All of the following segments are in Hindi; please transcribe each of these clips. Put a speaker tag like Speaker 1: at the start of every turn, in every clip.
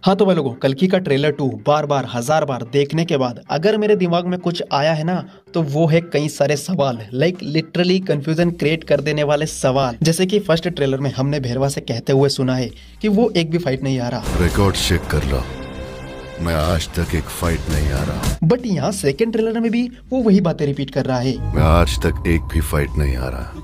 Speaker 1: हाँ तो भाई लोगों, कल्कि का ट्रेलर 2 बार बार हजार बार देखने के बाद अगर मेरे दिमाग में कुछ आया है ना, तो वो है कई सारे सवाल, लाइक लिटरली कंफ्यूजन क्रिएट कर देने वाले सवाल। जैसे कि फर्स्ट ट्रेलर में हमने भेरवा से कहते हुए सुना है कि वो एक भी फाइट नहीं आ रहा।
Speaker 2: रिकॉर्ड चेक कर लो, मैं आज तक एक फाइट नहीं आ रहा।
Speaker 1: बट यहाँ सेकंड ट्रेलर में भी वो वही बातें रिपीट कर रहा है।
Speaker 2: मैं आज तक एक भी फाइट नहीं आ रहा।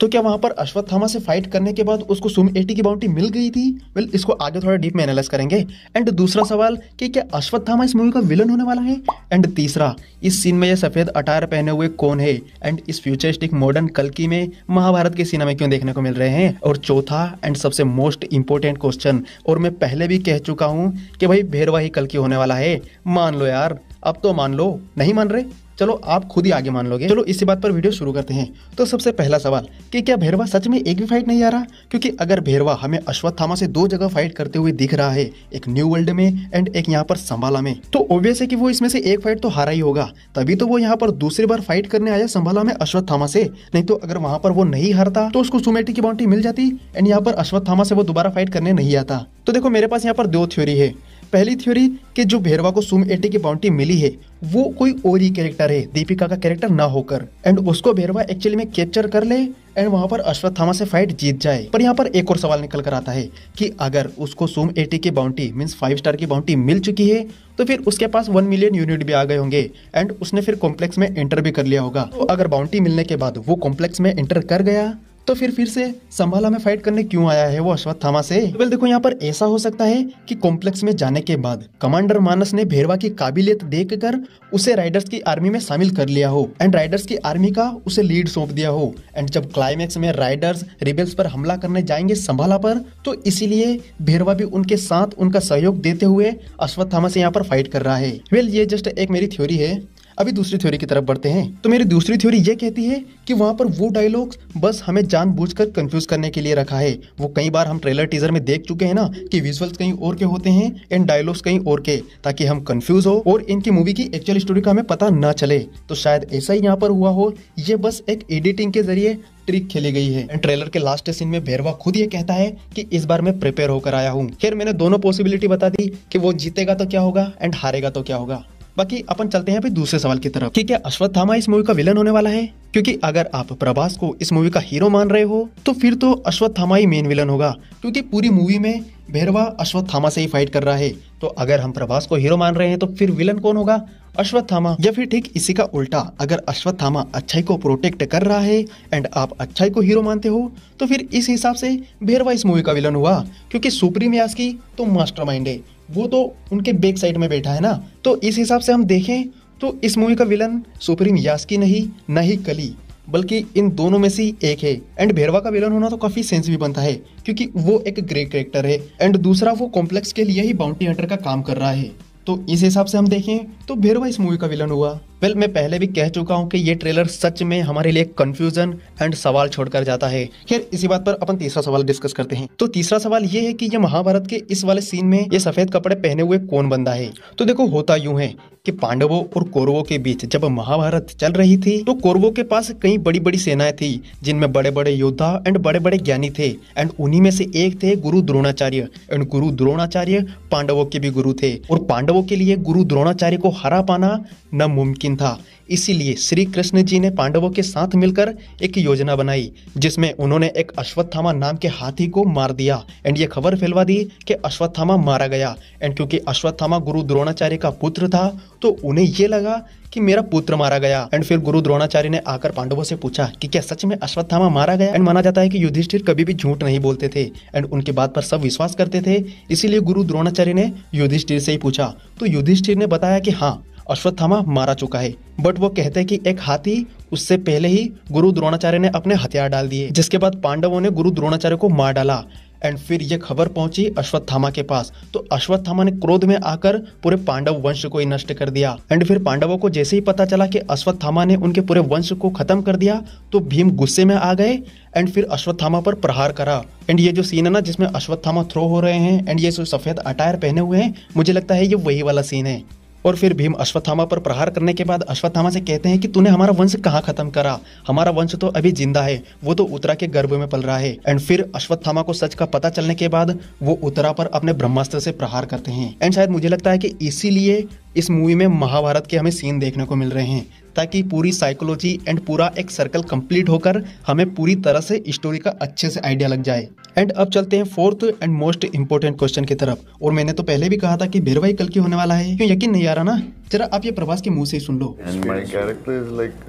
Speaker 1: तो क्या वहां पर अश्वत्थामा से फाइट करने के बाद उसको सुम 80 की बाउंटी मिल गई थी? वेल, इसको आगे थोड़ा डीप में एनालाइज करेंगे। एंड दूसरा सवाल कि क्या अश्वत्थामा इस मूवी का विलन होने वाला है? एंड तीसरा, इस सीन में ये सफेद अटायर पहने हुए कौन है? एंड इस फ्यूचरिस्टिक मॉडर्न कल्कि में महाभारत के सीन में क्यों देखने को मिल रहे हैं? और चौथा एंड सबसे मोस्ट इंपोर्टेंट क्वेश्चन, और मैं पहले भी कह चुका हूँ कि भाई भेरवा ही कल्कि होने वाला है। मान लो यार, अब तो मान लो। नहीं मान रहे? चलो आप खुद ही आगे मान लोगे। चलो इसी बात पर वीडियो शुरू करते हैं। तो सबसे पहला सवाल कि क्या भेरवा सच में एक भी फाइट नहीं आ रहा? क्योंकि अगर भेरवा हमें अश्वत्थामा से दो जगह फाइट करते हुए दिख रहा है, एक न्यू वर्ल्ड में एंड एक यहाँ पर संभाला में, तो ऑब्वियस है कि वो इसमें से एक फाइट तो हारा ही होगा। तभी तो वो यहाँ पर दूसरी बार फाइट करने आया संभाला में अश्वत्थामा से। नहीं तो अगर वहां पर वो नहीं हारता तो उसको सुम 80 की बाउंटी मिल जाती एंड यहाँ पर अश्वत्थामा से वो दोबारा फाइट करने नहीं आता। तो देखो, मेरे पास यहाँ पर दो थ्योरी है। पहली थ्योरी कि जो भेरवा को सुम 80 की बाउंटी मिली है वो कोई और ही कैरेक्टर है, दीपिका का कैरेक्टर ना होकर, एंड उसको भेरवा एक्चुअली में कैप्चर कर ले एंड वहां पर अश्वत्थामा से फाइट जीत जाए। पर यहाँ पर एक और सवाल निकल कर आता है कि अगर उसको सुम 80 की बाउंटी मींस 5 स्टार की बाउंटी मिल चुकी है तो फिर उसके पास 1 मिलियन यूनिट भी आ गए होंगे एंड उसने फिर कॉम्प्लेक्स में एंटर भी कर लिया होगा। तो अगर बाउंटी मिलने के बाद वो कॉम्प्लेक्स में एंटर कर गया तो फिर से संभाला में फाइट करने क्यों आया है वो अश्वत्थामा से? वेल देखो, यहाँ पर ऐसा हो सकता है कि कॉम्प्लेक्स में जाने के बाद कमांडर मानस ने भेरवा की काबिलियत देखकर उसे राइडर्स की आर्मी में शामिल कर लिया हो एंड राइडर्स की आर्मी का उसे लीड सौंप दिया हो। एंड जब क्लाइमेक्स में राइडर्स रिबेल्स पर हमला करने जाएंगे संभाला पर, तो इसीलिए भेरवा भी उनके साथ उनका सहयोग देते हुए अश्वत्थामा से यहाँ पर फाइट कर रहा है। वेल, ये जस्ट एक मेरी थ्योरी है। अभी दूसरी थ्योरी की तरफ बढ़ते हैं। तो मेरी दूसरी थ्योरी ये कहती है कि वहां पर वो डायलॉग्स बस हमें जानबूझकर कंफ्यूज करने के लिए रखा है। वो कई बार हम ट्रेलर टीजर में देख चुके हैं ना कि विजुअल्स कहीं और के होते हैं एंड डायलॉग्स कहीं और के, ताकि हम कंफ्यूज हो और इनकी मूवी की एक्चुअल स्टोरी का हमें पता ना चले। तो शायद ऐसा ही यहाँ पर हुआ हो। ये बस एक एडिटिंग के जरिए ट्रिक खेली गई है। एंड ट्रेलर के लास्ट सीन में भेरवा खुद ये कहता है कि इस बार मैं प्रिपेयर होकर आया हूँ। खैर, मैंने दोनों पॉसिबिलिटी बता दी कि वो जीतेगा तो क्या होगा एंड हारेगा तो क्या होगा। बाकी अपन चलते हैं अभी दूसरे सवाल की तरफ कि क्या अश्वत्थामा इस मूवी का विलन होने वाला है? क्योंकि अगर आप प्रभास को इस मूवी का हीरो मान रहे हो तो फिर तो अश्वत्थामा ही मेन विलन होगा, क्योंकि पूरी मूवी में भेरवा अश्वत्थामा से ही फाइट कर रहा है। तो अगर हम प्रभास को हीरो मान रहे हैं तो फिर विलन कौन होगा? अश्वत्थामा। या फिर ठीक इसी का उल्टा, अगर अश्वत्थामा अच्छाई को प्रोटेक्ट कर रहा है एंड आप अच्छाई को हीरो मानते हो तो फिर इस हिसाब से भेरवा इस मूवी का विलन हुआ, क्योंकि सुप्रीम यास्की तो मास्टरमाइंड है, वो तो उनके बैक साइड में बैठा है ना। तो इस हिसाब से हम देखें तो इस मूवी का विलन सुप्रीम यास्की नहीं, न ही कली, बल्कि इन दोनों में से एक है। एंड भेरवा का विलन होना तो काफी सेंस भी बनता है, क्योंकि वो एक ग्रेट कैरेक्टर है एंड दूसरा वो कॉम्प्लेक्स के लिए ही बाउंटी हंटर का काम कर रहा है। तो इस हिसाब से हम देखें तो भेरवा इस मूवी का विलन हुआ। वेल, मैं पहले भी कह चुका हूं कि ये ट्रेलर सच में हमारे लिए कंफ्यूजन एंड सवाल छोड़कर जाता है। खैर, इसी बात पर अपन तीसरा सवाल डिस्कस करते हैं। तो तीसरा सवाल ये है कि ये महाभारत के इस वाले सीन में ये सफेद कपड़े पहने हुए कौन बंदा है? तो देखो, होता यूं है कि पांडवों और कौरवों के बीच जब महाभारत चल रही थी तो कौरवों के पास कई बड़ी बड़ी सेनाएं थी जिनमें बड़े बड़े योद्धा एंड बड़े बड़े ज्ञानी थे। एंड उन्हीं में से एक थे गुरु द्रोणाचार्य। एंड गुरु द्रोणाचार्य पांडवों के भी गुरु थे और पांडवों के लिए गुरु द्रोणाचार्य को हरा पाना नामुमकिन था। इसीलिए श्री कृष्ण जी ने पांडवों के साथ मिलकर एक योजना बनाई जिसमें उन्होंने एक अश्वत्थामा नाम के हाथी को मार दिया एंड ये खबर फैलवा दी कि अश्वत्थामा मारा गया। एंड क्योंकि अश्वत्थामा गुरु द्रोणाचार्य का पुत्र था तो उन्हें ये लगा कि मेरा पुत्र मारा गया। एंड फिर गुरु द्रोणाचार्य ने आकर पांडवों से पूछा कि क्या सच में अश्वत्थामा मारा गया? एंड माना जाता है कि युधिष्ठिर कभी भी झूठ नहीं बोलते थे एंड उनकी बात पर सब विश्वास करते थे। इसीलिए गुरु द्रोणाचार्य ने युधिष्ठिर से ही पूछा तो युधिष्ठिर ने बताया कि हाँ, अश्वत्थामा मारा चुका है। बट वो कहते हैं कि एक हाथी उससे पहले ही गुरु द्रोणाचार्य ने अपने हथियार डाल दिए, जिसके बाद पांडवों ने गुरु द्रोणाचार्य को मार डाला। एंड फिर ये खबर पहुंची अश्वत्थामा के पास, तो अश्वत्थामा ने क्रोध में आकर पूरे पांडव वंश को ही नष्ट कर दिया। एंड फिर पांडवों को जैसे ही पता चला कि अश्वत्थामा ने उनके पूरे वंश को खत्म कर दिया तो भीम गुस्से में आ गए एंड फिर अश्वत्थामा पर प्रहार करा। एंड ये जो सीन है ना जिसमें अश्वत्थामा थ्रो हो रहे हैं एंड ये जो सफेद अटायर पहने हुए हैं, मुझे लगता है ये वही वाला सीन है। और फिर भीम अश्वत्थामा पर प्रहार करने के बाद अश्वत्थामा से कहते हैं कि तूने हमारा वंश कहाँ खत्म करा, हमारा वंश तो अभी जिंदा है, वो तो उत्तरा के गर्भ में पल रहा है। एंड फिर अश्वत्थामा को सच का पता चलने के बाद वो उत्तरा पर अपने ब्रह्मास्त्र से प्रहार करते हैं। एंड शायद मुझे लगता है कि इसीलिए इस मूवी में महाभारत के हमें सीन देखने को मिल रहे हैं, ताकि पूरी साइकोलॉजी एंड पूरा एक सर्कल कंप्लीट होकर हमें पूरी तरह से स्टोरी का अच्छे से आइडिया लग जाए। एंड अब चलते हैं fourth and most important question की तरफ। और मैंने तो पहले भी कहा था कि भीरवाई कल की होने वाला है, क्यों यकीन नहीं आ रहा ना? जरा आप ये प्रभास के मुंह से ही सुन लो।
Speaker 2: And my character is like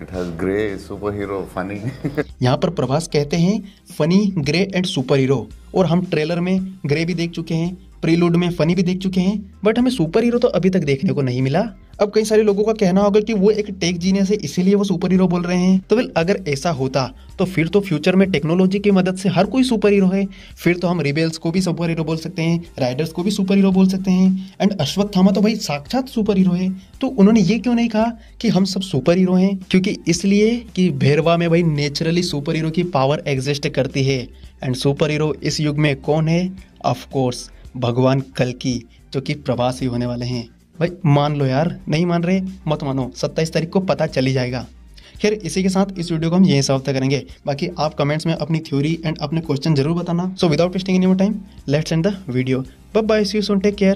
Speaker 2: it has gray, superhero, funny.
Speaker 1: यहाँ पर प्रभास कहते हैं funny, grey and super hero, और हम ट्रेलर में ग्रे भी देख चुके हैं, प्रीलूड में फनी भी देख चुके हैं, बट हमें सुपर हीरो तो अभी तक देखने को नहीं मिला। अब कई सारे लोगों का कहना होगा कि वो एक टेक जीनियस है इसीलिए वो सुपर हीरो बोल रहे हैं। तो वेल अगर ऐसा होता तो फिर तो फ्यूचर में टेक्नोलॉजी की मदद से हर कोई सुपर हीरो है। फिर तो हम रिबेल्स को भी सुपर हीरो बोल सकते हैं, राइडर्स को भी सुपर हीरो बोल सकते हैं, एंड अश्वत्थामा तो भाई साक्षात सुपर हीरो है। तो उन्होंने ये क्यों नहीं कहा कि हम सब सुपर हीरो हैं? क्योंकि इसलिए कि भैरवा में भाई नेचुरली सुपर हीरो की पावर एग्जिस्ट करती है। एंड सुपर हीरो इस युग में कौन है? ऑफ कोर्स भगवान कल्कि, जो कि प्रभास ही होने वाले हैं। भाई मान लो यार, नहीं मान रहे मत मानो, 27 तारीख को पता चल ही जाएगा। खैर इसी के साथ इस वीडियो को हम यहीं समाप्त करेंगे। बाकी आप कमेंट्स में अपनी थ्योरी एंड अपने क्वेश्चन जरूर बताना। So without wasting any more time, let's end the video. Bye bye, see you soon, take care.